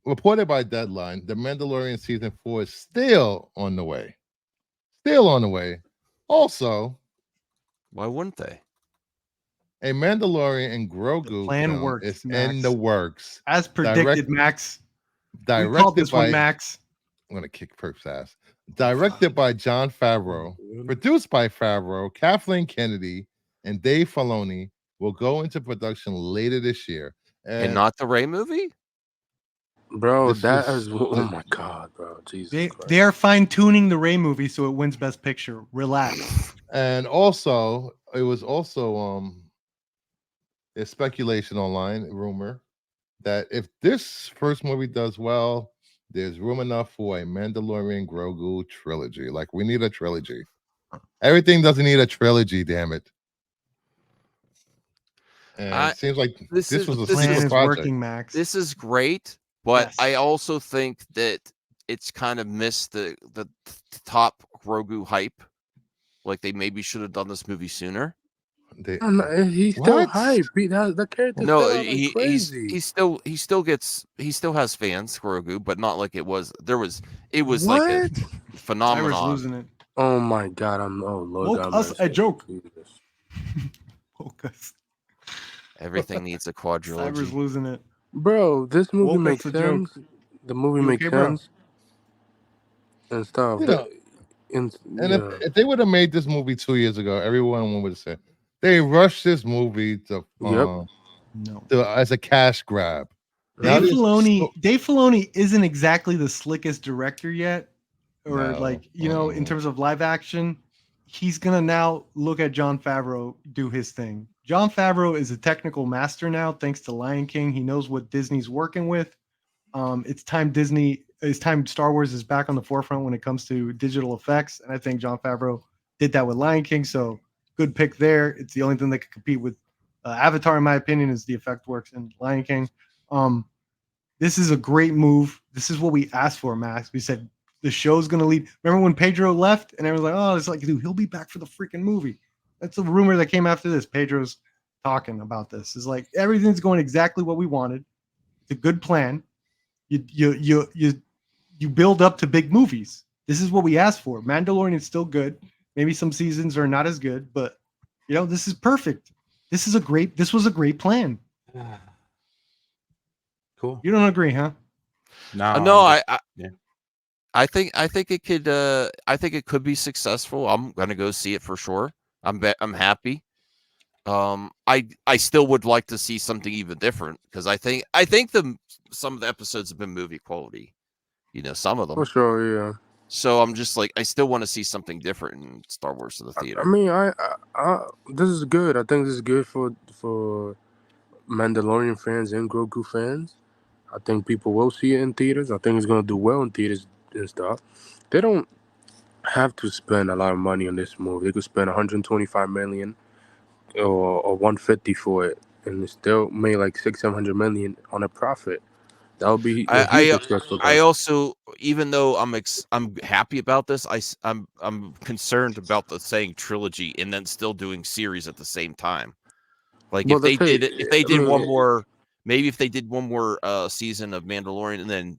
reported by Deadline, The Mandalorian season 4 is still on the way. Still on the way. Also, Why wouldn't they? a Mandalorian and The Grogu plan film works, is in the Max. works. As predicted, Max. We called Directed this one, by Max. I'm gonna kick Perp's ass. Directed by John Favreau, produced by Favreau, Kathleen Kennedy, and Dave Filoni, will go into production later this year. And not the Ray movie? Bro, This that was is oh my god, bro. Jesus Christ. They are fine tuning the Ray movie so it wins Best Picture. Relax. and also it was also there's speculation online, rumor, that if this first movie does well, there's room enough for a Mandalorian Grogu trilogy. Like, we need a trilogy. Everything doesn't need a trilogy, damn it. And it seems like this was a plan secret is project. working, Max. This is great, but Yes. I also think that it's kind of missed the top Grogu hype. Like, they maybe should have done this movie sooner. He's still hype. The character No, still like crazy. he still has fans, Grogu, but not like it was. It was What? like a phenomenon. Cyber's losing it. Oh my god, Lord Woke God us mercy. a joke. Jesus. Woke us. Everything needs a Cyber's quadrilogy. losing it. Bro, this movie Woke makes us a joke. sense. The movie You makes okay, bro? sense and stuff. You know, if they would have made this movie 2 years ago, everyone would have said they rushed this movie to as a cash grab. Dave Filoni isn't exactly the slickest director yet, or in terms of live action. He's gonna now look at Jon Favreau do his thing. Jon Favreau is a technical master now, thanks to Lion King. He knows what Disney's working with. It's time Star Wars is back on the forefront when it comes to digital effects, and I think Jon Favreau did that with Lion King. So good pick there. It's the only thing that could compete with Avatar, in my opinion, is the effect works in Lion King. This is a great move. This is what we asked for, Max. We said the show's going to lead. Remember when Pedro left and everyone's like, oh, it's like, dude, he'll be back for the freaking movie. That's a rumor that came after this. Pedro's talking about this. It's like everything's going exactly what we wanted. It's a good plan. You build up to big movies. This is what we asked for. Mandalorian is still good. Maybe some seasons are not as good, but this is perfect. This was a great plan. Cool. You don't agree, huh? No, I think it could. I think it could be successful. I'm gonna go see it for sure. I'm happy. I still would like to see something even different because I think some of the episodes have been movie quality. Some of them For sure, yeah. So I'm just like, I still want to see something different in Star Wars in the theater. I mean, this is good. I think this is good for Mandalorian fans and Grogu fans. I think people will see it in theaters. I think it's gonna do well in theaters and stuff. They don't have to spend a lot of money on this movie. They could spend 125 million or 150 for it, and it still made like 600-700 million on a profit. That would be a huge success for them. I also, even though I'm happy about this, I'm concerned about the saying trilogy and then still doing series at the same time. Like Well, if they did one more season of Mandalorian and then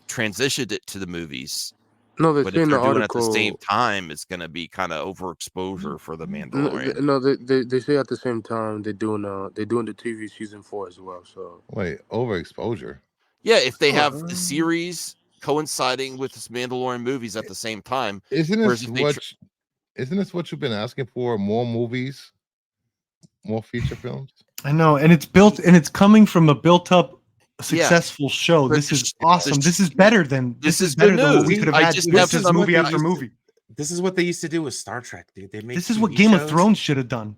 transitioned it to the movies. No, but if they're doing it at the same time, it's going to be kind of overexposure for the Mandalorian. No, they say at the same time they're doing the TV season 4 as well. So wait, overexposure. Yeah, if they have the series coinciding with this Mandalorian movies at the same time, isn't this what you've been asking for? More movies, more feature films. I know, and it's coming from a built-up, successful show. This is awesome. This is better than what we could have had. This is movie after movie. This is what they used to do with Star Trek, dude. They make this is what Game of Thrones should have done.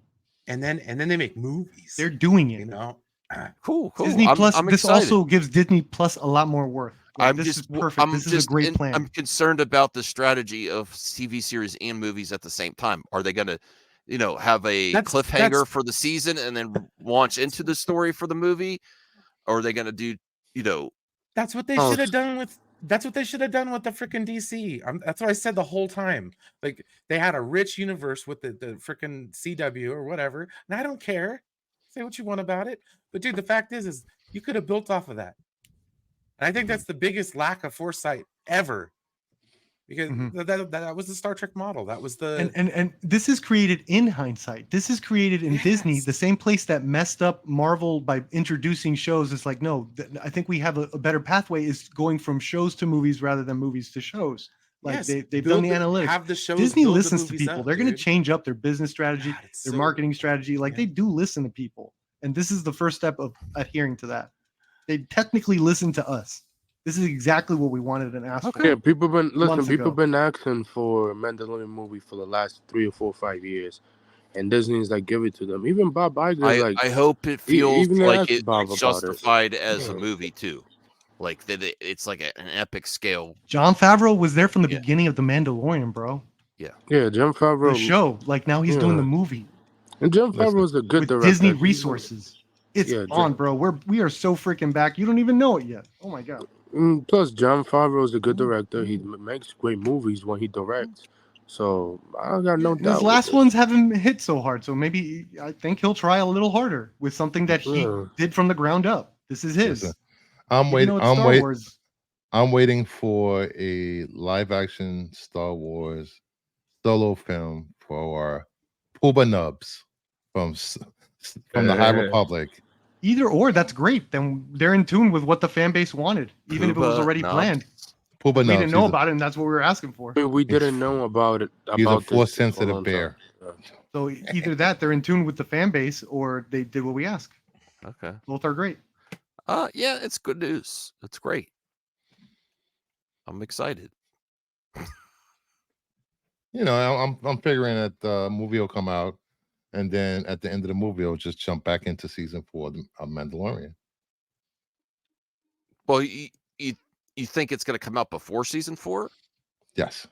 And then they make movies. They're doing it. Cool. Disney Plus. This also gives Disney Plus a lot more worth. This is perfect. This is a great plan. I'm concerned about the strategy of TV series and movies at the same time. Are they going to, have a cliffhanger for the season and then launch into the story for the movie? Or are they going to do, That's what they should have done with. That's what they should have done with the freaking DC. That's what I said the whole time. Like, they had a rich universe with the freaking CW or whatever, and I don't care. Say what you want about it, but dude, the fact is you could have built off of that. And I think that's the biggest lack of foresight ever. Because that was the Star Trek model. That was the and this is created in hindsight. This is created in Disney, the same place that messed up Marvel by introducing shows. It's like, no, I think we have a better pathway is going from shows to movies rather than movies to shows. Like they've done the analytics. Have the shows, Disney build the listens to movies people. up, They're going to dude. change up their business strategy, God, it's their so- marketing strategy. Like they do listen to people, and this is the first step of adhering to that. They technically listen to us. This is exactly what we wanted and asked for. Yeah, people been months ago. been asking for a Mandalorian movie for the last 3 or 4 or 5 years, and Disney's like, give it to them. Even Bob Iger's like, I hope it feels even they like asked it's Bob about it. justified as a Yeah. movie too, like that it's like an epic scale. John Favreau was there from the beginning of The Mandalorian, bro. Yeah, John Favreau. The show, like now he's doing the movie And John Favreau is a good with director. Disney resources. It's Yeah, on, bro. We are so freaking back. You don't even know it yet. Oh my god. Plus, John Favreau is a good director. He makes great movies when he directs. So I got no doubt. His last ones haven't hit so hard, so maybe I think he'll try a little harder with something that he did from the ground up. This is his. Listen, I'm Even waiting. though it's I'm Star waiting. Wars. I'm waiting for a live action Star Wars solo film for Pooba Nubs from the High Republic. Either or, that's great. Then they're in tune with what the fan base wanted, even if it was already planned. Pooba We Nubs. didn't know about it, and that's what we were asking for. We didn't know about it. He's a About force this for a sensitive long bear. time. So either that, they're in tune with the fan base, or they did what we asked. Okay. Both are great. Yeah, it's good news. It's great. I'm excited. You know, I'm figuring that the movie will come out, and then at the end of the movie, it'll just jump back into season 4 of Mandalorian. Well, you think it's going to come out before season 4? Yes.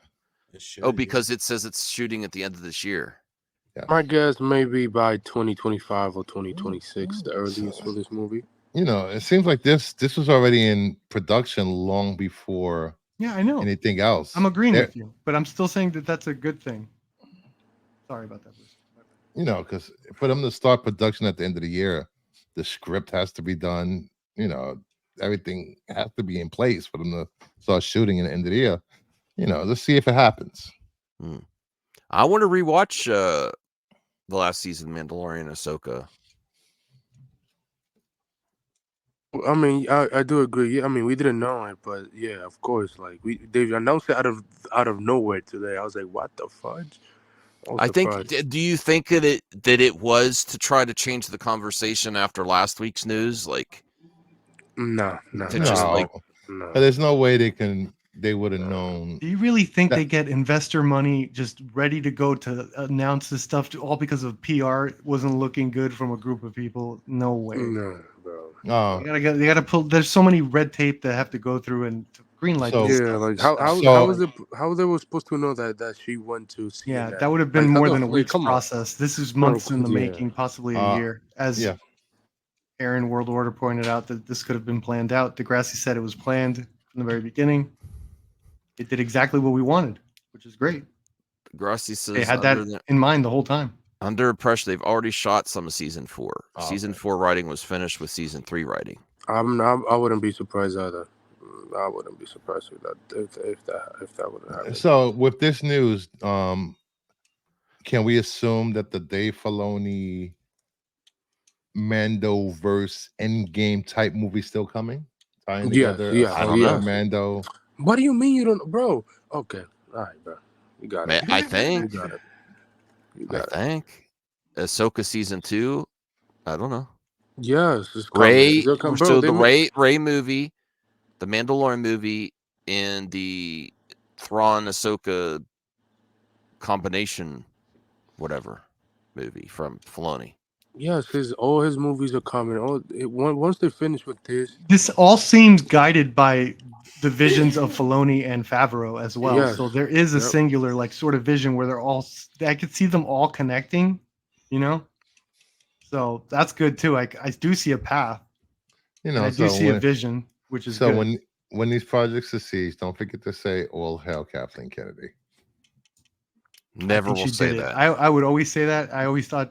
Oh, because it says it's shooting at the end of this year. Yeah. My guess maybe by 2025 or 2026, the earliest for this movie. You know, it seems like this was already in production long before. Yeah, I know. Anything else? I'm agreeing with you, but I'm still saying that that's a good thing. Sorry about that, Bruce. You know, because for them to start production at the end of the year, the script has to be done. You know, everything has to be in place for them to start shooting in the end of the year. You know, let's see if it happens. I want to rewatch the last season, Mandalorian, Ahsoka. I mean, I do agree. Yeah, I mean, we didn't know it, but yeah, of course. Like they announced it out of nowhere today. I was like, what the fudge? I think. Do you think that it was to try to change the conversation after last week's news? Like, no. There's no way they would have known. Do you really think they get investor money just ready to go to announce this stuff all because of PR wasn't looking good from a group of people? No way. No, bro. They gotta pull. There's so many red tape that have to go through and greenlight. Yeah, like how was it? How they were supposed to know that she went to see? Yeah, that would have been more than a week's process. This is months in the yeah. making, possibly a year. As Aaron World Order pointed out, that this could have been planned out. Degrassi said it was planned from the very beginning. It did exactly what we wanted, which is great. Degrassi says they had that in mind the whole time. Under pressure, they've already shot some of season 4. Season 4 writing was finished with season 3 writing. I wouldn't be surprised either. I wouldn't be surprised with that if that would happen. So with this news, can we assume that the Dave Filoni Mandoverse Endgame type movie still coming? Tying together Mando. What do you mean you don't, bro? Okay, all right, bro. You got it. I think. You got it. I think Ahsoka season 2. I don't know. Yes, it's Ray. bro, So the Ray movie, the Mandalorian movie, and the Thrawn Ahsoka combination, whatever movie from Filoni. Yes, all his movies are coming. Once they finish with this all seems guided by the visions of Filoni and Favreau as well. Yes. So there is a singular like sort of vision where they're all. I could see them all connecting, you know. So that's good too. I do see a path. You know, I do see a vision, which is so good. when these projects succeed, don't forget to say all hail Kathleen Kennedy. Never will say that. I would always say that. I always thought